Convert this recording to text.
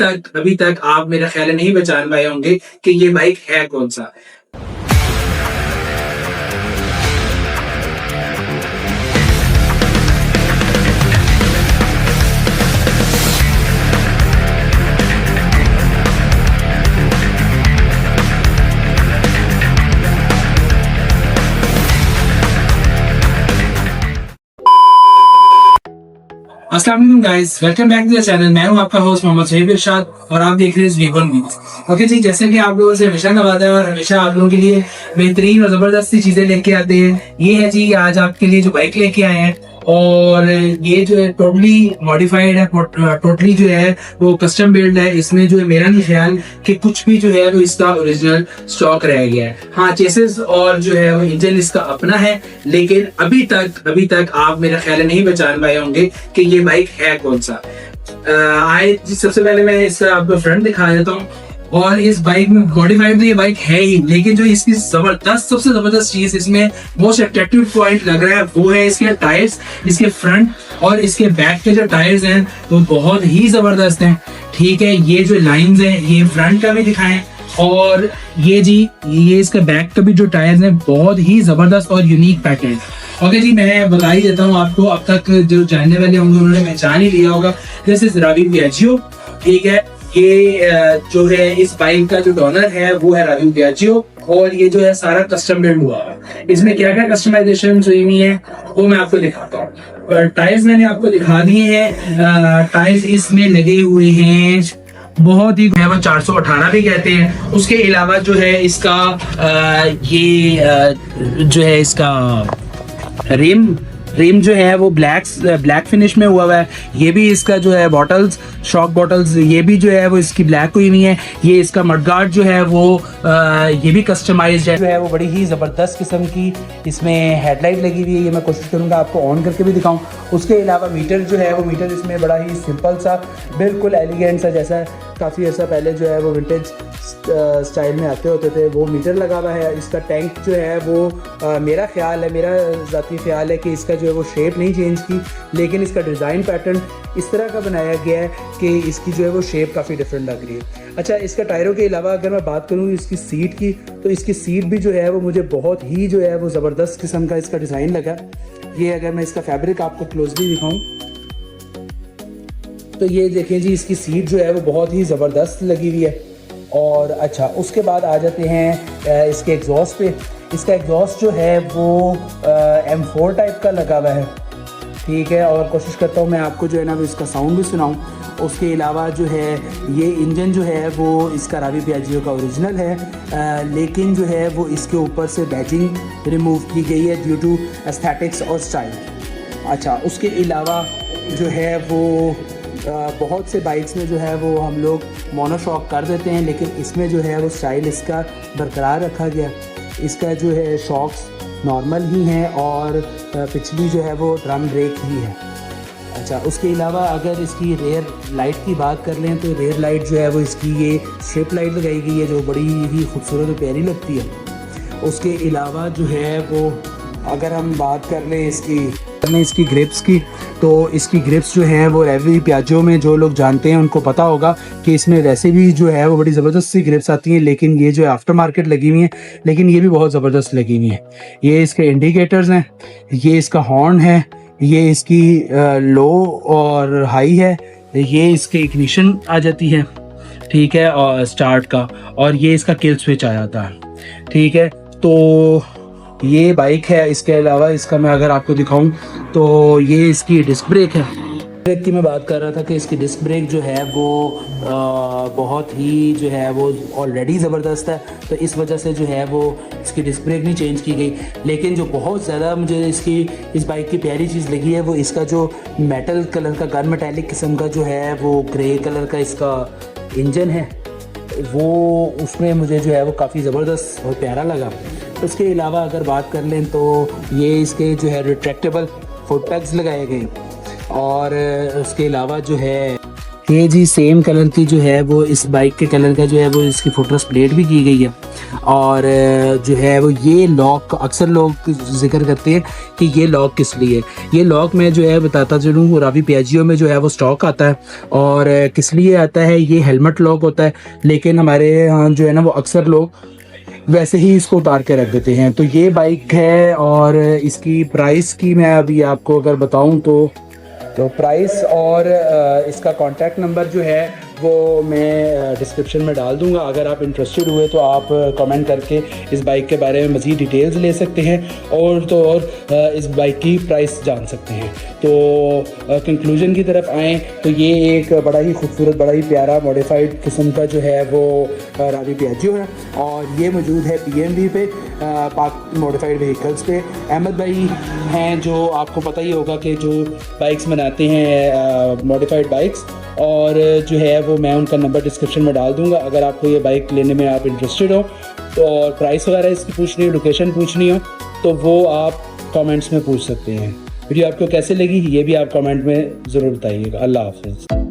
अभी तक आप मेरा ख्याल है नहीं पहचान पाए होंगे कि ये बाइक है कौन सा। अस्सलाम वालेकुम guys, welcome back to the channel. मैं हूं आपका होस्ट मोहम्मद शहीब इरशाद और आप देख रहे हैं वीवन वील्स। ओके जी, जैसे कि आप लोगों से हमेशा का वादा है और हमेशा आप लोगों के लिए बेहतरीन और जबरदस्त सी चीजें लेके आते हैं। ये है जी आज आपके लिए जो बाइक लेके आए हैं, और ये जो है टोटली मॉडिफाइड है, टोटली जो है वो कस्टम बिल्ड है। इसमें जो है मेरा नहीं ख्याल कि कुछ भी जो है वो इसका ओरिजिनल स्टॉक रह गया है। हाँ, चेसिस और जो है वो इंजन इसका अपना है, लेकिन अभी तक आप मेरा ख्याल नहीं पहचान पाए होंगे कि ये बाइक है कौन सा। सबसे पहले मैं इसका आपको फ्रंट दिखा देता हूँ। और इस बाइक में मॉडिफाइड तो ये बाइक है ही, लेकिन जो इसकी सबसे जबरदस्त चीज इसमें मोस्ट अट्रैक्टिव पॉइंट लग रहा है वो है इसके टायर्स। इसके फ्रंट और इसके बैक के जो टायर्स हैं वो बहुत ही जबरदस्त हैं। ठीक है, ये जो लाइंस हैं ये फ्रंट का भी दिखाएं, और ये इसका बैक का भी जो टायर्स हैं बहुत ही जबरदस्त और यूनिक पैटर्न। ओके जी, मैं बता ही देता हूँ आपको, अब तक जो जानने वाले होंगे उन्होंने पहचान ही लिया होगा। This is Ravi Piaggio. ठीक है, ये जो है इस बाइक का जो डोनर है वो है रावी पियाजियो, और ये जो है सारा कस्टम बिल्ड हुआ है। इसमें क्या क्या कस्टमाइजेशन हुई हुई है वो मैं आपको दिखाता हूँ। टायर्स मैंने आपको दिखा दिए हैं। टायर्स इसमें लगे हुए हैं बहुत ही 418 भी कहते हैं। उसके अलावा जो है इसका जो है इसका रिम जो है वो ब्लैक फिनिश में हुआ है। ये भी इसका जो है बॉटल्स, शॉक बॉटल्स, ये भी जो है वो इसकी ब्लैक हुई नहीं है। ये इसका मडगार्ड जो है वो ये भी कस्टमाइज्ड है, जो है वो बड़ी ही ज़बरदस्त किस्म की इसमें हेडलाइट लगी हुई है। ये मैं कोशिश करूँगा आपको ऑन करके भी दिखाऊँ। उसके अलावा मीटर जो है वो मीटर इसमें बड़ा ही सिंपल सा, बिल्कुल एलिगेंट सा, जैसा काफ़ी अर्सा पहले जो है वो विंटेज स्टाइल में आते होते थे वो मीटर लगा हुआ है। इसका टैंक जो है वो मेरा ज़ाती ख्याल है कि इसका जो है वो शेप नहीं चेंज की, लेकिन इसका डिज़ाइन पैटर्न इस तरह का बनाया गया है कि इसकी जो है वो शेप काफ़ी डिफरेंट लग रही है। अच्छा, इसका टायरों के अलावा अगर मैं बात करूँ इसकी सीट की, तो इसकी सीट भी जो है वो मुझे बहुत ही जो है वो ज़बरदस्त किस्म का इसका डिज़ाइन लगा। ये अगर मैं इसका फैब्रिक आपको क्लोजली दिखाऊँ तो ये देखें जी, इसकी सीट जो है वो बहुत ही ज़बरदस्त लगी हुई है। और अच्छा, उसके बाद आ जाते हैं इसके एग्जॉस्ट पे। इसका एग्जॉस्ट जो है वो M4 टाइप का लगा हुआ है। ठीक है, और कोशिश करता हूँ मैं आपको जो है ना वो इसका साउंड भी सुनाऊँ। उसके अलावा जो है ये इंजन जो है वो इसका रावी पियाजियो का ओरिजिनल है, लेकिन जो है वो इसके ऊपर से बैजिंग रिमूव की गई है ड्यू टू एस्थेटिक्स और स्टाइल। अच्छा, उसके अलावा जो है वो बहुत से बाइक्स में जो है वो हम लोग मोनोशॉक कर देते हैं, लेकिन इसमें जो है वो स्टाइल इसका बरकरार रखा गया। इसका जो है शॉक्स नॉर्मल ही हैं और पिछली जो है वो ड्रम ब्रेक ही है। अच्छा, उसके अलावा अगर इसकी रेयर लाइट की बात कर लें तो रेयर लाइट जो है वो इसकी ये स्ट्रिप लाइट लगाई गई है जो बड़ी ही खूबसूरत और प्यारी लगती है। उसके अलावा जो है वो अगर हम बात कर लें इसकी ग्रिप्स की, तो इसकी ग्रिप्स जो हैं वो रावी पियाजियो में जो लोग जानते हैं उनको पता होगा कि इसमें वैसे भी जो है वो बड़ी ज़बरदस्त सी ग्रिप्स आती हैं, लेकिन ये जो है आफ्टर मार्केट लगी हुई हैं, लेकिन ये भी बहुत ज़बरदस्त लगी हुई हैं। ये इसके इंडिकेटर्स हैं, ये इसका हॉर्न है, ये इसकी लो और हाई है, ये इसके इग्निशन आ जाती है। ठीक है, और स्टार्ट का, और ये इसका किल स्विच आ जाता है। ठीक है, तो ये बाइक है। इसके अलावा इसका मैं अगर आपको दिखाऊं तो ये इसकी डिस्क ब्रेक है। ब्रेक की मैं बात कर रहा था कि इसकी डिस्क ब्रेक जो है वो बहुत ही जो है वो ऑलरेडी ज़बरदस्त है, तो इस वजह से जो है वो इसकी डिस्क ब्रेक नहीं चेंज की गई। लेकिन जो बहुत ज़्यादा मुझे इस बाइक की प्यारी चीज़ लगी है वो इसका जो मेटल कलर का गन मेटालिक किस्म का जो है वो ग्रे कलर का इसका इंजन है, वो उसमें मुझे जो है वो काफ़ी ज़बरदस्त और प्यारा लगा। उसके अलावा अगर बात कर लें तो ये इसके जो है रिट्रैक्टेबल फुट पैड्स लगाए गए, और उसके अलावा जो है ये जी सेम कलर की जो है वो इस बाइक के कलर का जो है वो इसकी फुटरेस्ट प्लेट भी की गई है। और जो है वो ये लॉक अक्सर लोग जिक्र करते हैं कि ये लॉक किस लिए है। ये लॉक मैं जो है बताता चलूँ, रावी पियाजियो में जो है वो स्टॉक आता है और किस लिए आता है, ये हेलमेट लॉक होता है, लेकिन हमारे यहाँ जो है ना वो अक्सर लोग वैसे ही इसको उतार के रख देते हैं। तो ये बाइक है और इसकी प्राइस की मैं अभी आपको अगर बताऊं तो प्राइस और इसका कॉन्टैक्ट नंबर जो है वो मैं डिस्क्रिप्शन में डाल दूंगा। अगर आप इंटरेस्टेड हुए तो आप कमेंट करके इस बाइक के बारे में मज़ीद डिटेल्स ले सकते हैं और इस बाइक की प्राइस जान सकते हैं। तो कंक्लूजन की तरफ आएँ तो ये एक बड़ा ही खूबसूरत, बड़ा ही प्यारा मॉडिफाइड किस्म का जो है वो रावी पियाजियो है और ये मौजूद है PMV पे, पाक मॉडिफाइड व्हीकल्स पे। अहमद भाई हैं जो आपको पता ही होगा कि जो बाइक्स बनाते हैं मॉडिफाइड बाइक्स, और जो है वो मैं उनका नंबर डिस्क्रिप्शन में डाल दूंगा। अगर आपको ये बाइक लेने में आप इंटरेस्टेड हो तो और प्राइस वगैरह इसकी पूछनी हो, लोकेशन पूछनी हो तो वो आप कमेंट्स में पूछ सकते हैं। वीडियो आपको कैसे लगी ये भी आप कमेंट में ज़रूर बताइएगा। अल्लाह हाफ़िज़।